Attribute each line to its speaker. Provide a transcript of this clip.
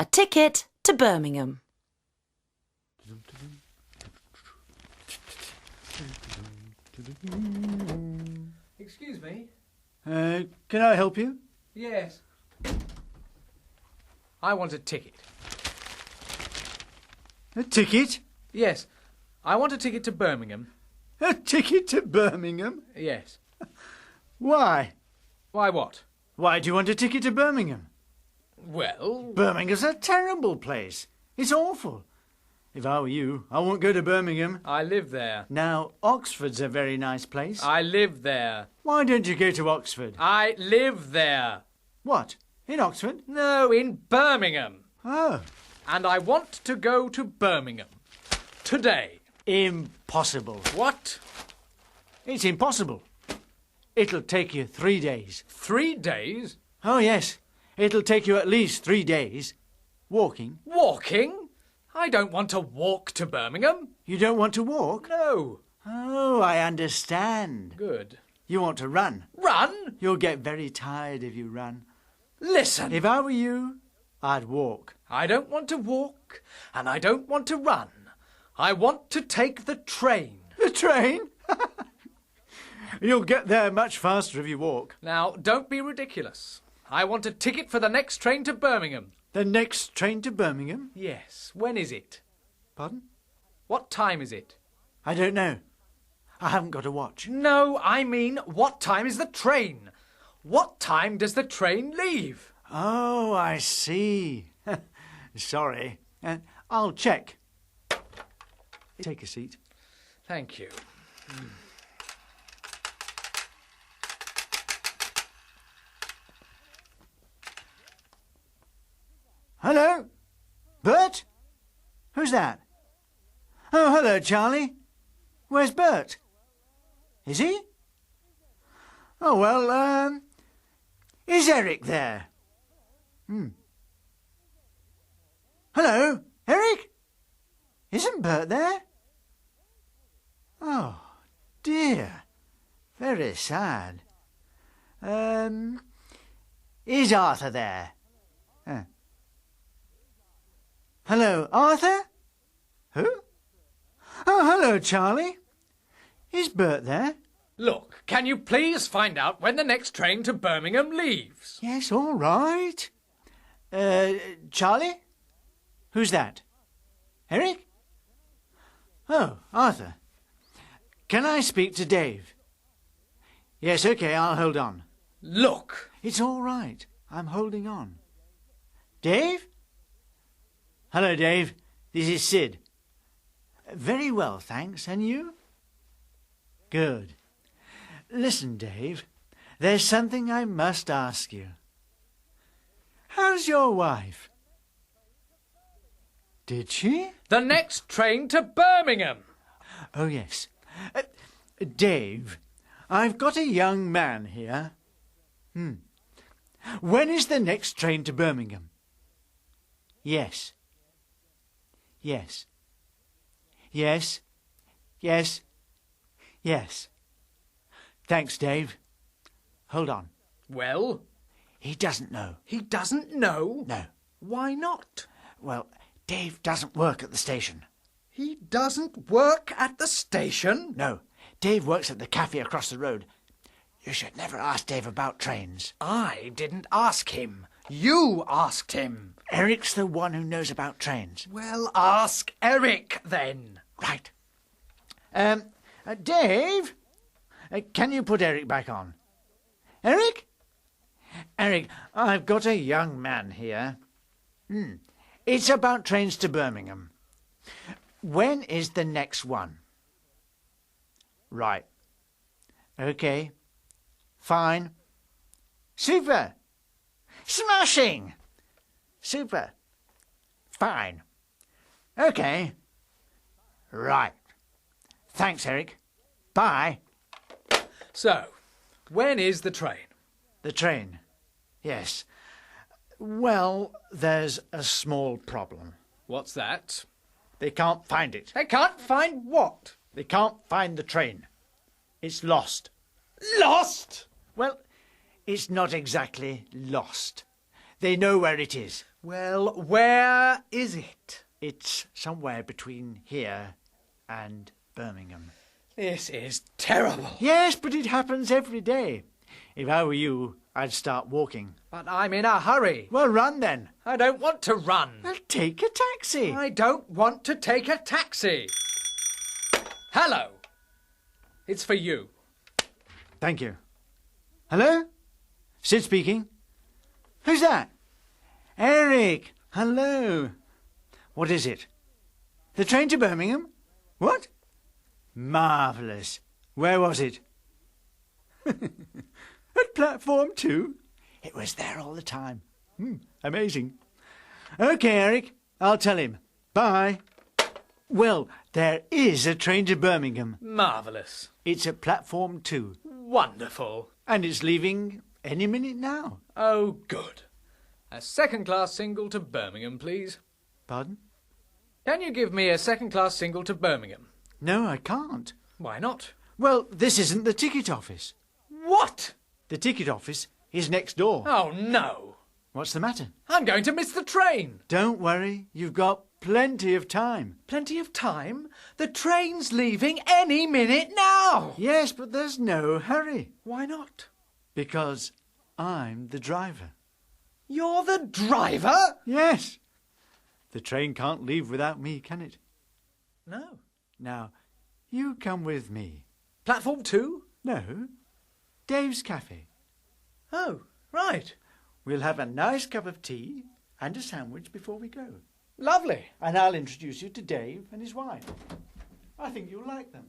Speaker 1: A ticket to Birmingham.
Speaker 2: Excuse me?
Speaker 3: Can I help you?
Speaker 2: Yes. I want a ticket.
Speaker 3: A ticket?
Speaker 2: Yes. I want a ticket to Birmingham.
Speaker 3: A ticket to Birmingham?
Speaker 2: Yes.
Speaker 3: Why?
Speaker 2: Why what?
Speaker 3: Why do you want a ticket to Birmingham?
Speaker 2: Well...
Speaker 3: Birmingham's a terrible place. It's awful. If I were you, I wouldn't go to Birmingham.
Speaker 2: I live there.
Speaker 3: Now, Oxford's a very nice place.
Speaker 2: I live there.
Speaker 3: Why don't you go to Oxford?
Speaker 2: I live there.
Speaker 3: What? In Oxford?
Speaker 2: No, in Birmingham.
Speaker 3: Oh.
Speaker 2: And I want to go to Birmingham. Today.
Speaker 3: Impossible.
Speaker 2: What?
Speaker 3: It's impossible. It'll take you 3 days.
Speaker 2: 3 days?
Speaker 3: Oh, yes. It'll take you at least 3 days. Walking.
Speaker 2: Walking? I don't want to walk to Birmingham.
Speaker 3: You don't want to walk?
Speaker 2: No.
Speaker 3: Oh, I understand.
Speaker 2: Good.
Speaker 3: You want to run.
Speaker 2: Run?
Speaker 3: You'll get very tired if you run.
Speaker 2: Listen.
Speaker 3: If I were you, I'd walk.
Speaker 2: I don't want to walk, and I don't want to run. I want to take the train.
Speaker 3: The train? You'll get there much faster if you walk.
Speaker 2: Now, don't be ridiculous. I want a ticket for the next train to Birmingham.
Speaker 3: The next train to Birmingham?
Speaker 2: Yes. When is it?
Speaker 3: Pardon?
Speaker 2: What time is it?
Speaker 3: I don't know. I haven't got a watch.
Speaker 2: No, I mean, what time is the train? What time does the train leave?
Speaker 3: Oh, I see. Sorry. I'll check. Take a seat.
Speaker 2: Thank you.
Speaker 3: Hello? Bert? Who's that? Oh, hello, Charlie. Where's Bert? Is he? Oh, well, is Eric there? Hello, Eric? Isn't Bert there? Oh, dear. Very sad. Is Arthur there? Hello, Arthur? Who? Oh, hello, Charlie. Is Bert there?
Speaker 2: Look, can you please find out when the next train to Birmingham leaves?
Speaker 3: Yes, all right. Charlie? Who's that? Eric? Oh, Arthur. Can I speak to Dave? Yes, OK, I'll hold on.
Speaker 2: Look!
Speaker 3: It's all right. I'm holding on. Dave? Hello, Dave. This is Sid. Very well, thanks. And you? Good. Listen, Dave. There's something I must ask you. How's your wife? Did she?
Speaker 2: The next train to Birmingham!
Speaker 3: Oh, yes. Dave, I've got a young man here. When is the next train to Birmingham? Yes. Yes. Yes. Yes. Yes. Thanks, Dave. Hold on.
Speaker 2: Well?
Speaker 3: He doesn't know.
Speaker 2: He doesn't know?
Speaker 3: No.
Speaker 2: Why not?
Speaker 3: Well, Dave doesn't work at the station.
Speaker 2: He doesn't work at the station?
Speaker 3: No. Dave works at the cafe across the road. You should never ask Dave about trains.
Speaker 2: I didn't ask him. You asked him.
Speaker 3: Eric's the one who knows about trains.
Speaker 2: Well, ask Eric, then.
Speaker 3: Right. Dave? Can you put Eric back on? Eric? Eric, I've got a young man here. It's about trains to Birmingham. When is the next one? Right. OK. Fine. Super. Smashing. Super. Fine. OK. Right. Thanks, Eric. Bye.
Speaker 2: So, when is the train?
Speaker 3: The train. Yes. Well, there's a small problem.
Speaker 2: What's that?
Speaker 3: They can't find it.
Speaker 2: They can't find what?
Speaker 3: They can't find the train. It's lost.
Speaker 2: Lost?
Speaker 3: Well, it's not exactly lost. They know where it is.
Speaker 2: Well, where is it?
Speaker 3: It's somewhere between here and Birmingham.
Speaker 2: This is terrible.
Speaker 3: Yes, but it happens every day. If I were you, I'd start walking.
Speaker 2: But I'm in a hurry.
Speaker 3: Well, run then.
Speaker 2: I don't want to run.
Speaker 3: Well, take a taxi.
Speaker 2: I don't want to take a taxi. Hello. It's for you.
Speaker 3: Thank you. Hello? Sid speaking. Who's that? Eric. Hello. What is it? The train to Birmingham? What? Marvellous. Where was it? At platform 2? It was there all the time. Amazing. OK, Eric. I'll tell him. Bye. Well, there is a train to Birmingham.
Speaker 2: Marvellous.
Speaker 3: It's at platform 2.
Speaker 2: Wonderful.
Speaker 3: And it's leaving any minute now.
Speaker 2: Oh, good. A second-class single to Birmingham, please.
Speaker 3: Pardon?
Speaker 2: Can you give me a second-class single to Birmingham?
Speaker 3: No, I can't.
Speaker 2: Why not?
Speaker 3: Well, this isn't the ticket office.
Speaker 2: What?
Speaker 3: The ticket office is next door.
Speaker 2: Oh, no.
Speaker 3: What's the matter?
Speaker 2: I'm going to miss the train.
Speaker 3: Don't worry, you've got plenty of time.
Speaker 2: Plenty of time? The train's leaving any minute now.
Speaker 3: Yes, but there's no hurry.
Speaker 2: Why not?
Speaker 3: Because I'm the driver.
Speaker 2: You're the driver?
Speaker 3: Yes. The train can't leave without me, can it?
Speaker 2: No.
Speaker 3: Now, you come with me.
Speaker 2: Platform 2?
Speaker 3: No, Dave's Cafe.
Speaker 2: Oh, right.
Speaker 3: We'll have a nice cup of tea and a sandwich before we go.
Speaker 2: Lovely.
Speaker 3: And I'll introduce you to Dave and his wife. I think you'll like them.